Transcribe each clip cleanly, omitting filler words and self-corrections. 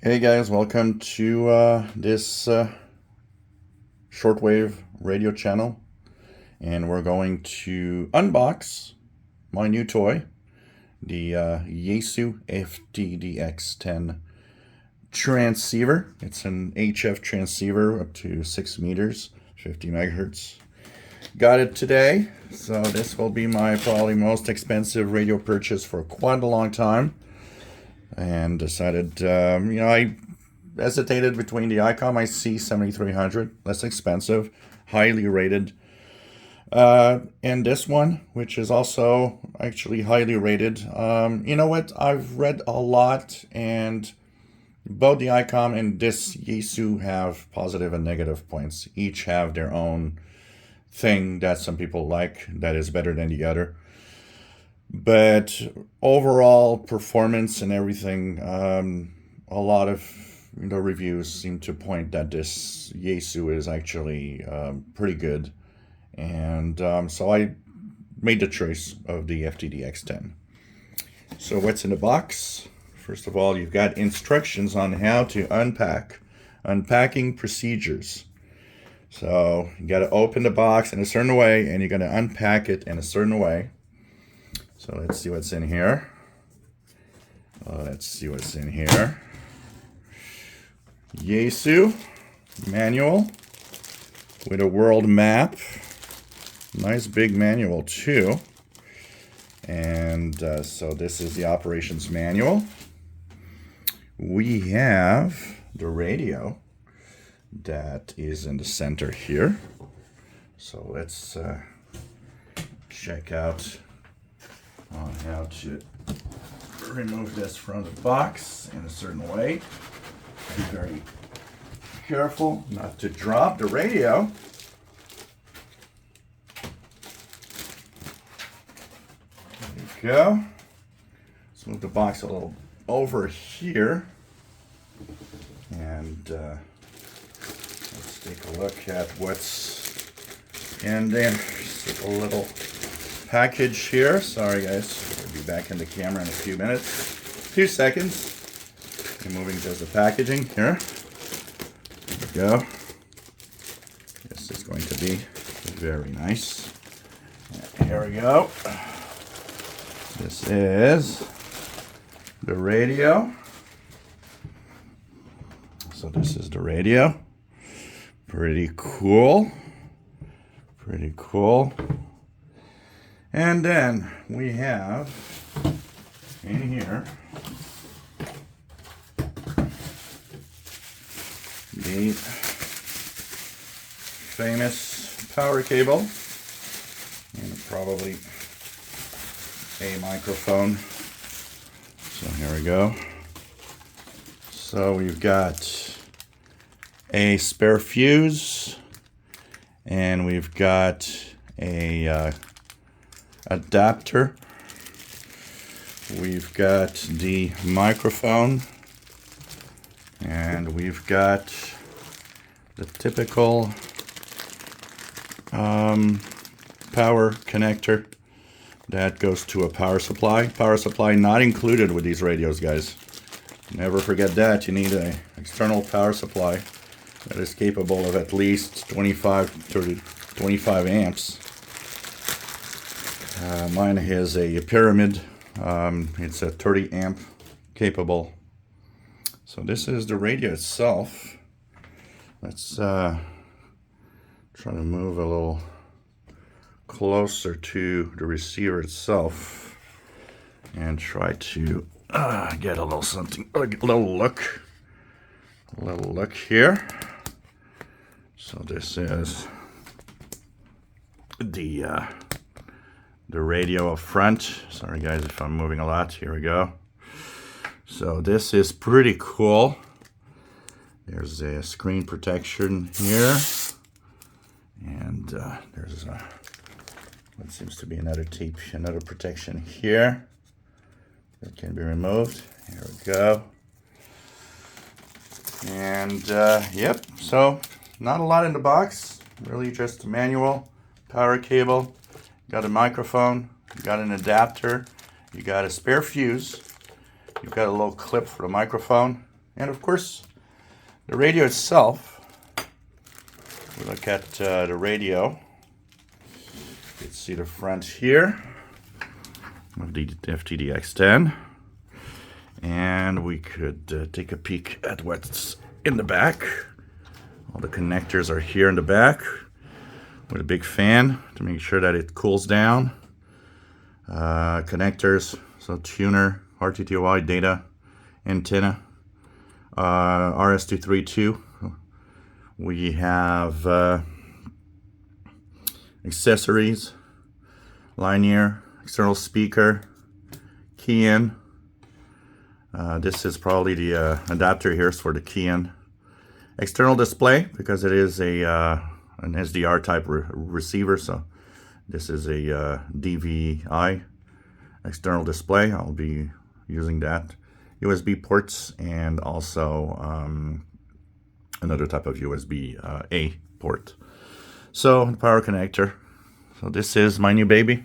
Hey guys, welcome to this shortwave radio channel, and we're going to unbox my new toy, the Yaesu FTdx10 transceiver. It's an HF transceiver up to 6 meters, 50 megahertz. Got it today, so this will be my probably most expensive radio purchase for quite a long time. And decided, I hesitated between the ICOM IC 7300, less expensive, highly rated, and this one, which is also actually highly rated. You know what? I've read a lot, and both the ICOM and this Yaesu have positive and negative points. Each have their own thing that some people like that is better than the other. But overall performance and everything, a lot of the reviews seem to point that this Yaesu is actually pretty good. And so I made the choice of the FTdx10. So what's in the box? First of all, you've got instructions on how to unpacking procedures. So you got to open the box in a certain way, and you're going to unpack it in a certain way. So let's see what's in here. Yaesu manual with a world map. Nice big manual too. And so this is the operations manual. We have the radio that is in the center here. So let's check out on how to remove this from the box in a certain way. Be very careful not to drop the radio. There you go. Let's move the box a little over here, and let's take a look at what's in there. Just a little package here. Sorry guys, we'll be back in the camera in a few minutes. 2 seconds. I'm moving just the packaging here. There we go. This is going to be very nice. Here we go. This is the radio. So this is the radio. Pretty cool. Pretty cool. And then we have in here the famous power cable and probably a microphone. So here we go. So we've got a spare fuse, and we've got a adapter. We've got the microphone, and we've got the typical power connector that goes to a power supply. Power supply not included with these radios, guys. Never forget that. You need an external power supply that is capable of at least 25 amps. Mine has a pyramid. It's a 30 amp capable. So this is the radio itself. Let's try to move a little closer to the receiver itself and try to get a little something, a little look here. So this is the radio up front. Sorry guys if I'm moving a lot. Here we go. So this is pretty cool. There's a screen protection here, and there's what seems to be another protection here that can be removed. Here we go. And yep, so not a lot in the box, really just a manual, power cable, got a microphone, you got an adapter, you got a spare fuse, you've got a little clip for the microphone, And of course, the radio itself, we look at the radio. You can see the front here of the FTdx10. And we could take a peek at what's in the back. All the connectors are here in the back with a big fan to make sure that it cools down. Connectors, so tuner, RTTY, data, antenna, RS232. We have accessories, linear, external speaker, key in. This is probably the adapter here for the key in. External display, because it is an SDR type receiver, so this is a DVI external display. I'll be using that. USB ports and also another type of USB A port. So the power connector. So this is my new baby.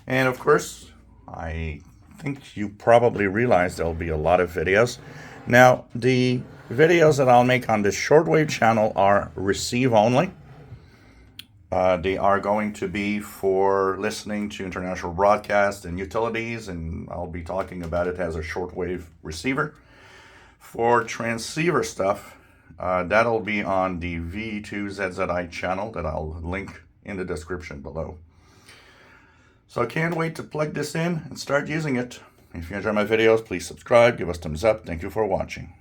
And of course, I think you probably realize there'll be a lot of videos. Now, the videos that I'll make on this shortwave channel are receive only. They are going to be for listening to international broadcasts and utilities, and I'll be talking about it as a shortwave receiver. For transceiver stuff, that'll be on the VE2ZZI channel that I'll link in the description below. So I can't wait to plug this in and start using it. If you enjoy my videos, please subscribe, give us thumbs up. Thank you for watching.